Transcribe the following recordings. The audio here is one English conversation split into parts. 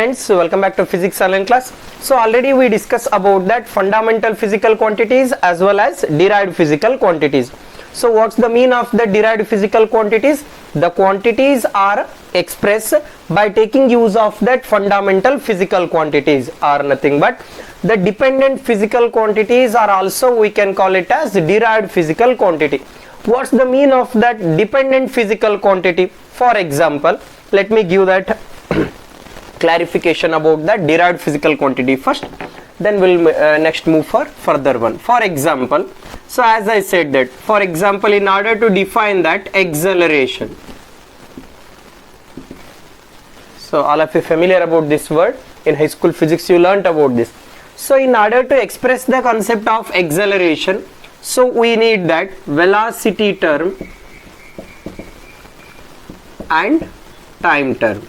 Friends, welcome back to physics online class. So already we discussed about that fundamental physical quantities as well as derived physical quantities. So what's the mean of the derived physical quantities? The quantities are expressed by taking use of that fundamental physical quantities are nothing but the dependent physical quantities are also we can call it as derived physical quantity. What's the mean of that dependent physical quantity? For example, let me give that clarification about that derived physical quantity first, then we'll next move for further one. For example, so as I said that, for example, in order to define that acceleration, so all of you familiar about this word, in high school physics you learnt about this. So in order to express the concept of acceleration, so we need that velocity term and time term,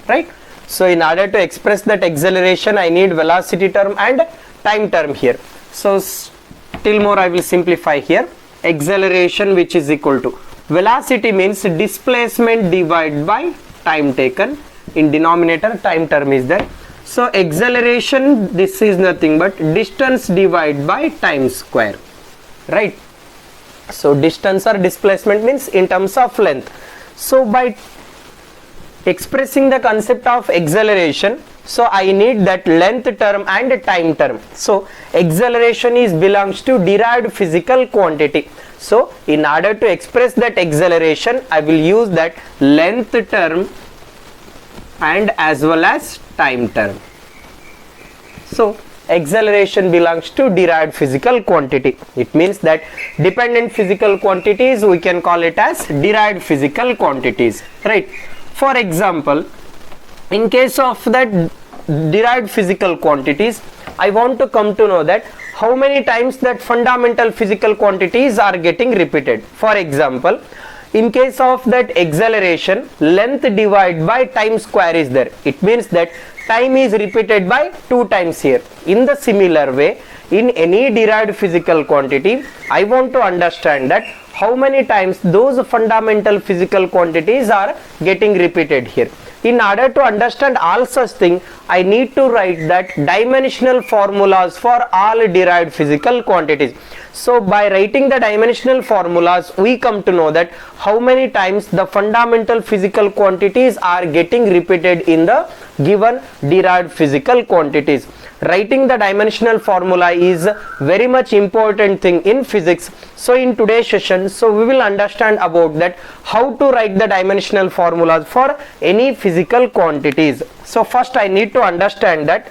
right? So in order to express that acceleration, I need velocity term and time term here. So still more I will simplify here. Acceleration, which is equal to velocity means displacement divided by time taken. In denominator time term is there. So acceleration, this is nothing but distance divided by time square, right? So distance or displacement means in terms of length. So by expressing the concept of acceleration, so I need that length term and time term. So acceleration is belongs to derived physical quantity. So in order to express that acceleration, I will use that length term and as well as time term. So acceleration belongs to derived physical quantity. It means that dependent physical quantities we can call it as derived physical quantities, right? For example, in case of that derived physical quantities, I want to come to know that how many times that fundamental physical quantities are getting repeated. For example, in case of that acceleration, length divided by time square is there. It means that time is repeated by 2 times here. In the similar way, in any derived physical quantity, I want to understand that how many times those fundamental physical quantities are getting repeated here. In order to understand all such things, I need to write that dimensional formulas for all derived physical quantities. So by writing the dimensional formulas, we come to know that how many times the fundamental physical quantities are getting repeated in the given derived physical quantities. Writing the dimensional formula is very much important thing in physics. So in today's session, so we will understand about that how to write the dimensional formulas for any physical quantities. So first I need to understand that,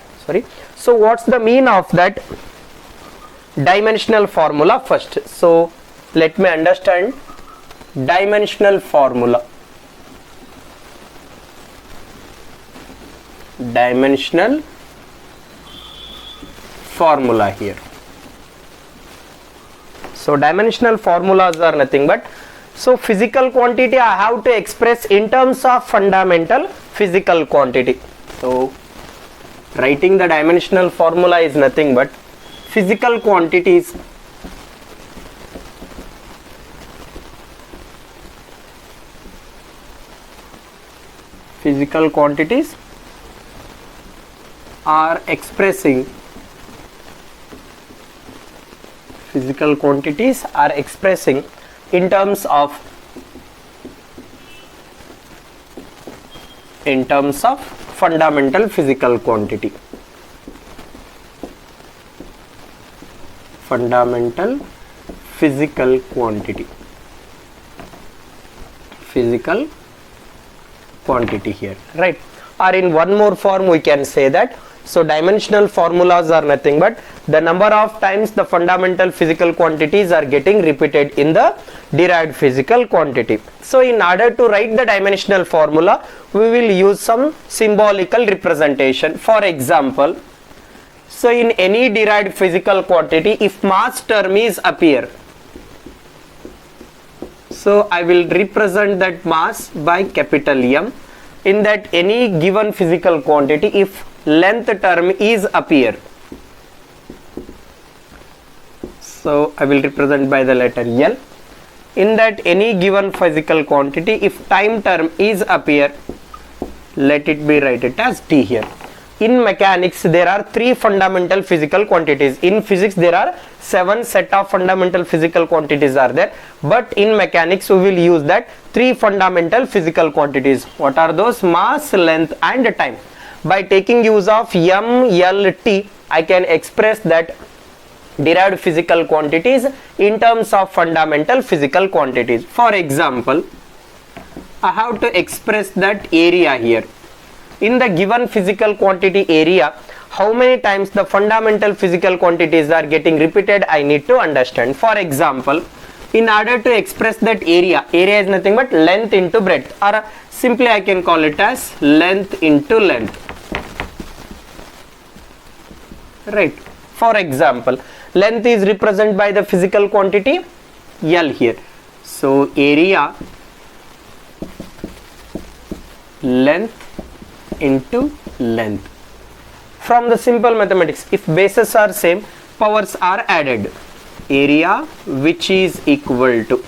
so what's the mean of that dimensional formula first. So let me understand dimensional formula. Dimensional formula here. So dimensional formulas are nothing but, so physical quantity I have to express in terms of fundamental physical quantity. So writing the dimensional formula is nothing but physical quantities are expressing in terms of fundamental physical quantity. Fundamental physical quantity here, right? Or in one more form we can say that, so dimensional formulas are nothing but the number of times the fundamental physical quantities are getting repeated in the derived physical quantity. So in order to write the dimensional formula, we will use some symbolical representation. For example, so in any derived physical quantity, if mass term is appear, so I will represent that mass by capital M. In that any given physical quantity, if length term is appear, so I will represent by the letter L. In that any given physical quantity, if time term is appear, let it be write it as t here. In mechanics there are 3 fundamental physical quantities. In physics there are 7 set of fundamental physical quantities are there, but in mechanics we will use that 3 fundamental physical quantities. What are those? Mass, length and time. By taking use of m, l, t, I can express that derived physical quantities in terms of fundamental physical quantities. For example, I have to express that area here. In the given physical quantity area, how many times the fundamental physical quantities are getting repeated, I need to understand. For example, in order to express that area is nothing but length into breadth, or simply I can call it as length into length. Right. For example, length is represented by the physical quantity L here. So area length into length. From the simple mathematics, if bases are same, powers are added. Area which is equal to.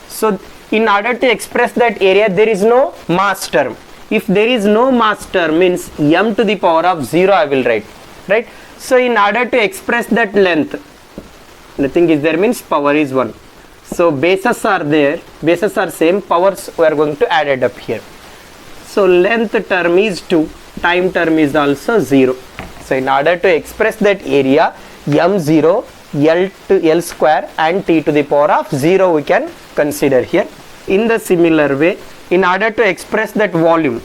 So in order to express that area, there is no mass term. If there is no mass term, means m to the power of 0 I will write. Right. So in order to express that length, nothing is there, means power is 1. So bases are there, bases are same, powers we are going to add it up here. So length term is 2, time term is also 0. So in order to express that area, m0, l to l square and t to the power of 0 we can consider here. In the similar way, in order to express that volume,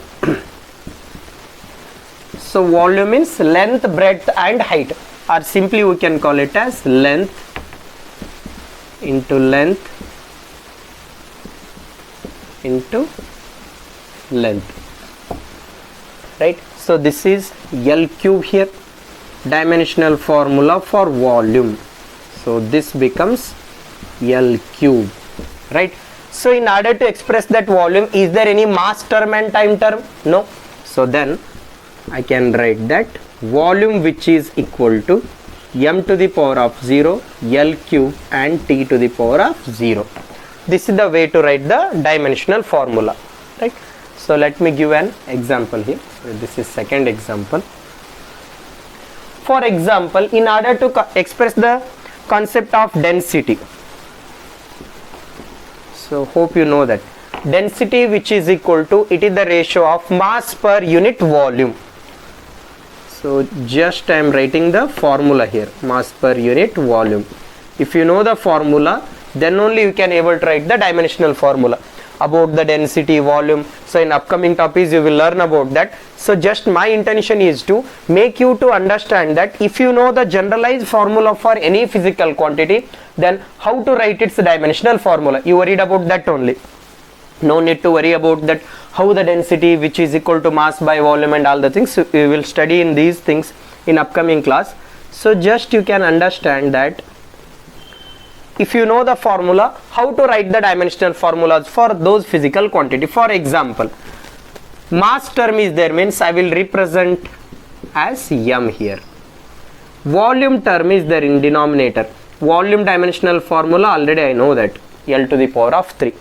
so volume means length, breadth and height, or simply we can call it as length into length into length. Right. So this is L cube here, dimensional formula for volume. So this becomes L cube. Right. So in order to express that volume, is there any mass term and time term? No. So then I can write that volume which is equal to m to the power of 0, L cube and t to the power of 0. This is the way to write the dimensional formula. Right. So let me give an example here. So this is second example. For example, in order to express the concept of density, so hope you know that density which is equal to, it is the ratio of mass per unit volume. So just I am writing the formula here, mass per unit volume. If you know the formula, then only you can able to write the dimensional formula about the density, volume. So in upcoming topics you will learn about that. So just my intention is to make you to understand that if you know the generalized formula for any physical quantity, then how to write its dimensional formula. You worried about that only. No need to worry about that how the density which is equal to mass by volume and all the things. So we will study in these things in upcoming class. So just you can understand that if you know the formula, how to write the dimensional formulas for those physical quantity. For example, mass term is there, means I will represent as m here. Volume term is there in denominator. Volume dimensional formula already I know that, L to the power of 3.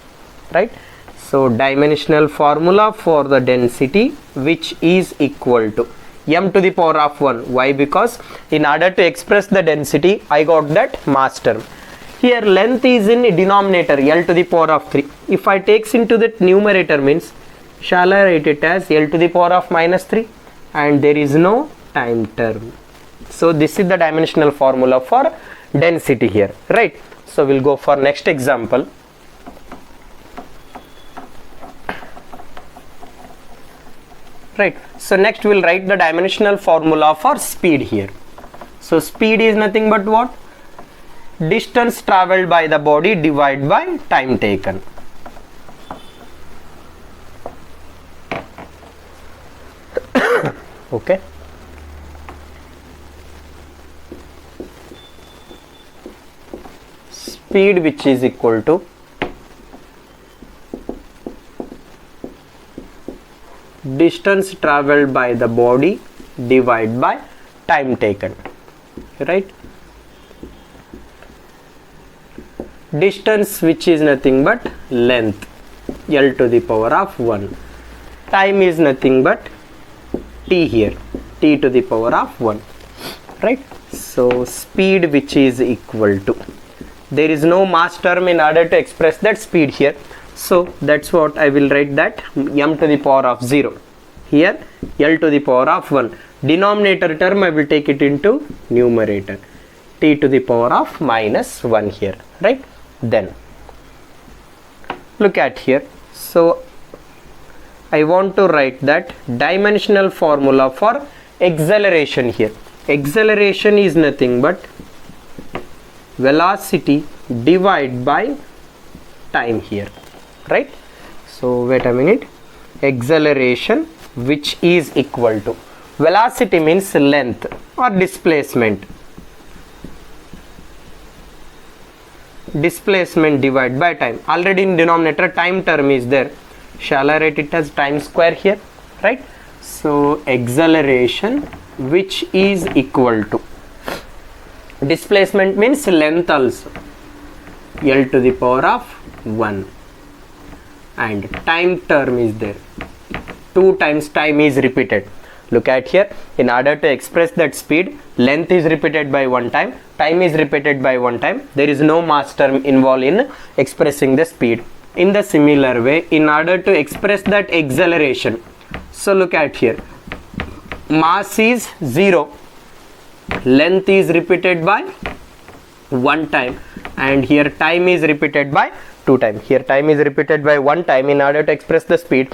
Right. So dimensional formula for the density which is equal to m to the power of 1. Why? Because in order to express the density, I got that mass term. Here length is in denominator, L to the power of 3. If I takes into that numerator, means shall I write it as L to the power of minus 3, and there is no time term. So this is the dimensional formula for density here. Right. So we'll go for next example. Right. So next we'll write the dimensional formula for speed here. So speed is nothing but what? Distance traveled by the body divided by time taken. Okay. Speed which is equal to distance traveled by the body divided by time taken. Right. Distance which is nothing but length, L to the power of 1. time is nothing but t here, t to the power of 1, right? So speed which is equal to, there is no mass term in order to express that speed here, so that's what I will write, that m to the power of 0 here, L to the power of 1, denominator term I will take it into numerator, t to the power of minus 1 here, right? Then look at here, so I want to write that dimensional formula for acceleration here. Acceleration is nothing but velocity divided by time here, right? So wait a minute, acceleration which is equal to, velocity means length or displacement, displacement divided by time. Already in denominator time term is there, shall I write it as time square here, right? So acceleration which is equal to, displacement means length also, L to the power of 1, and time term is there, 2 times time is repeated. Look at here, in order to express that speed, length is repeated by 1 time, time is repeated by 1 time, there is no mass term involved in expressing the speed. In the similar way, in order to express that acceleration, so look at here, mass is 0, length is repeated by 1 time, and here time is repeated by 2 times. Here time is repeated by 1 time in order to express the speed,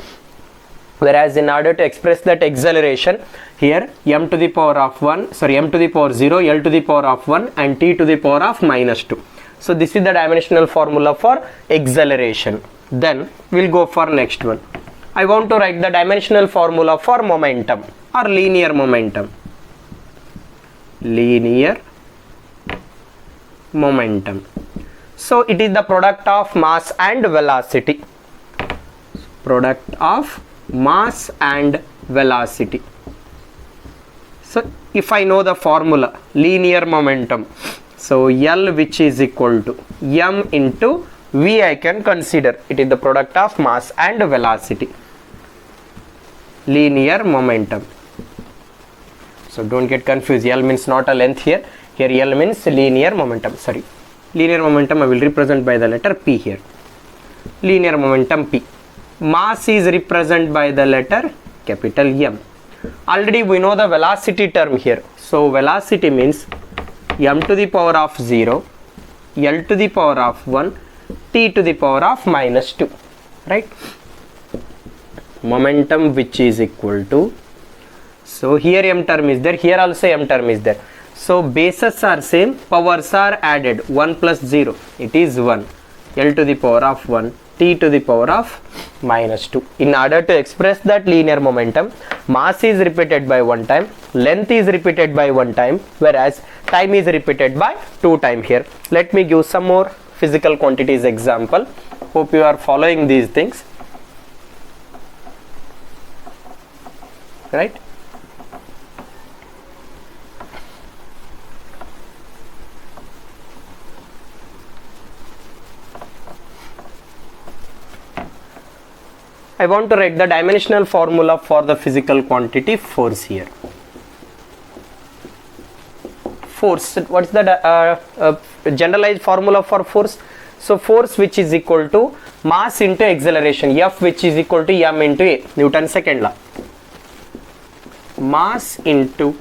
whereas in order to express that acceleration, here m to the power of 1, sorry, m to the power 0, L to the power of 1, and t to the power of minus 2. So this is the dimensional formula for acceleration. Then we'll go for next one. I want to write the dimensional formula for momentum or linear momentum. Linear momentum. So it is the product of mass and velocity. Product of mass and velocity. So if I know the formula, linear momentum, so L which is equal to m into v, I can consider it is the product of mass and velocity. Linear momentum. So don't get confused, L means not a length here. Here L means linear momentum. Sorry, linear momentum I will represent by the letter P here. Linear momentum P. Mass is represented by the letter capital M. Already we know the velocity term here. So velocity means m to the power of 0, L to the power of 1, t to the power of minus 2, right? Momentum which is equal to, so here m term is there, here also m term is there. So bases are same, powers are added, 1 plus 0, it is 1, L to the power of 1, t to the power of minus 2. In order to express that linear momentum, mass is repeated by 1 time, length is repeated by 1 time, whereas time is repeated by 2 times here. Let me give some more physical quantities example. Hope you are following these things, right? I want to write the dimensional formula for the physical quantity force here. Force, what is the generalized formula for force? So force which is equal to mass into acceleration, F which is equal to m into a, Newton's second law. Mass into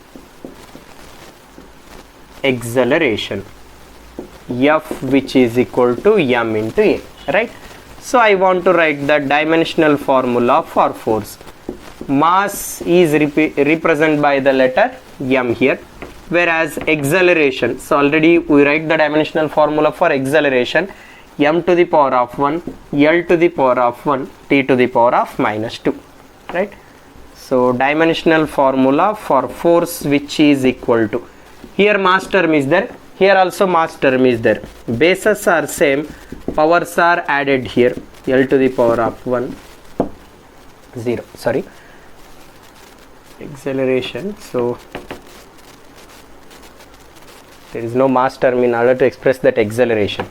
acceleration, F which is equal to m into a, right? So I want to write the dimensional formula for force. Mass is represented by the letter m here, whereas acceleration, so already we write the dimensional formula for acceleration, m to the power of 1, L to the power of 1, t to the power of minus 2, right? So dimensional formula for force which is equal to, here mass term is there, here also mass term is there, bases are same, powers are added here, L to the power of 1, 0, sorry, acceleration, so there is no mass term in order to express that acceleration.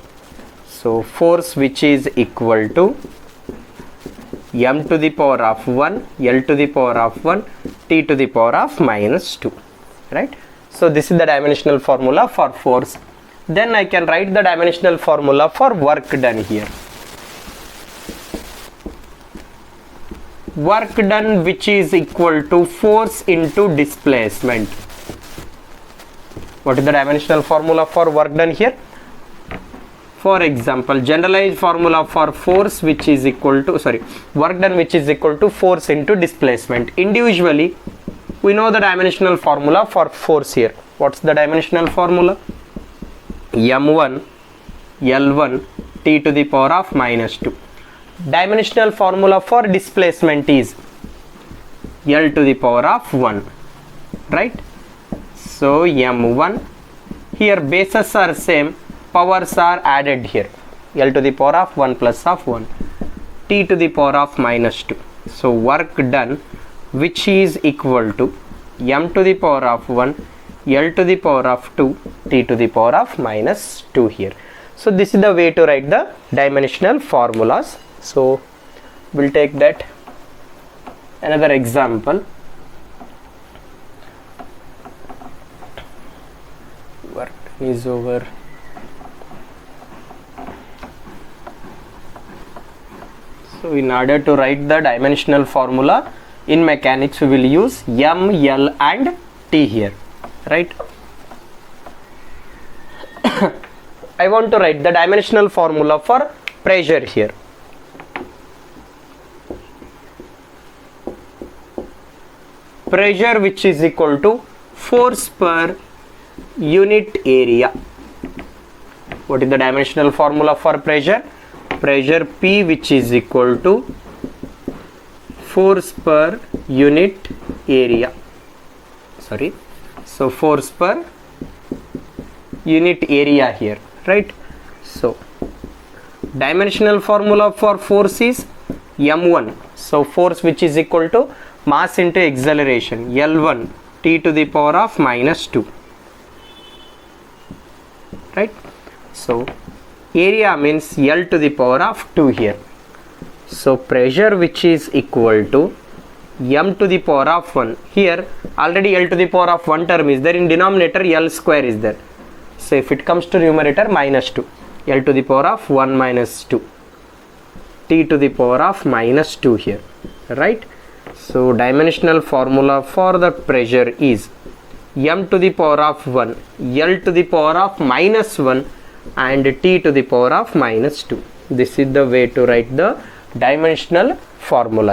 So force which is equal to m to the power of 1, L to the power of 1, T to the power of minus 2, right? So this is the dimensional formula for force. Then I can write the dimensional formula for work done here. Work done which is equal to force into displacement. What is the dimensional formula for work done here? For example, generalized formula for force which is equal to, work done which is equal to force into displacement. Individually, we know the dimensional formula for force here. What's the dimensional formula? M1, L1, T to the power of minus 2. Dimensional formula for displacement is L to the power of 1, right? So M1, here bases are same, powers are added here, L to the power of 1 plus of 1, T to the power of minus 2. So work done which is equal to M to the power of 1, L to the power of 2, T to the power of minus 2 here. So this is the way to write the dimensional formulas. So we'll take that another example. Work is over. So in order to write the dimensional formula in mechanics, we will use M, L and T here, right? I want to write the dimensional formula for pressure here. Pressure which is equal to force per unit area. What is the dimensional formula for pressure? Pressure P which is equal to force per unit area. So force per unit area here, right? So dimensional formula for force is M1. So force which is equal to mass into acceleration, L1, T to the power of minus 2, right? So area means L to the power of 2 here. So pressure which is equal to M to the power of 1. Here already L to the power of 1 term is there, in denominator L square is there. So if it comes to numerator, minus 2, L to the power of 1 minus 2, T to the power of minus 2 here, right? So dimensional formula for the pressure is M to the power of 1, L to the power of minus 1 and T to the power of minus 2. This is the way to write the dimensional formula.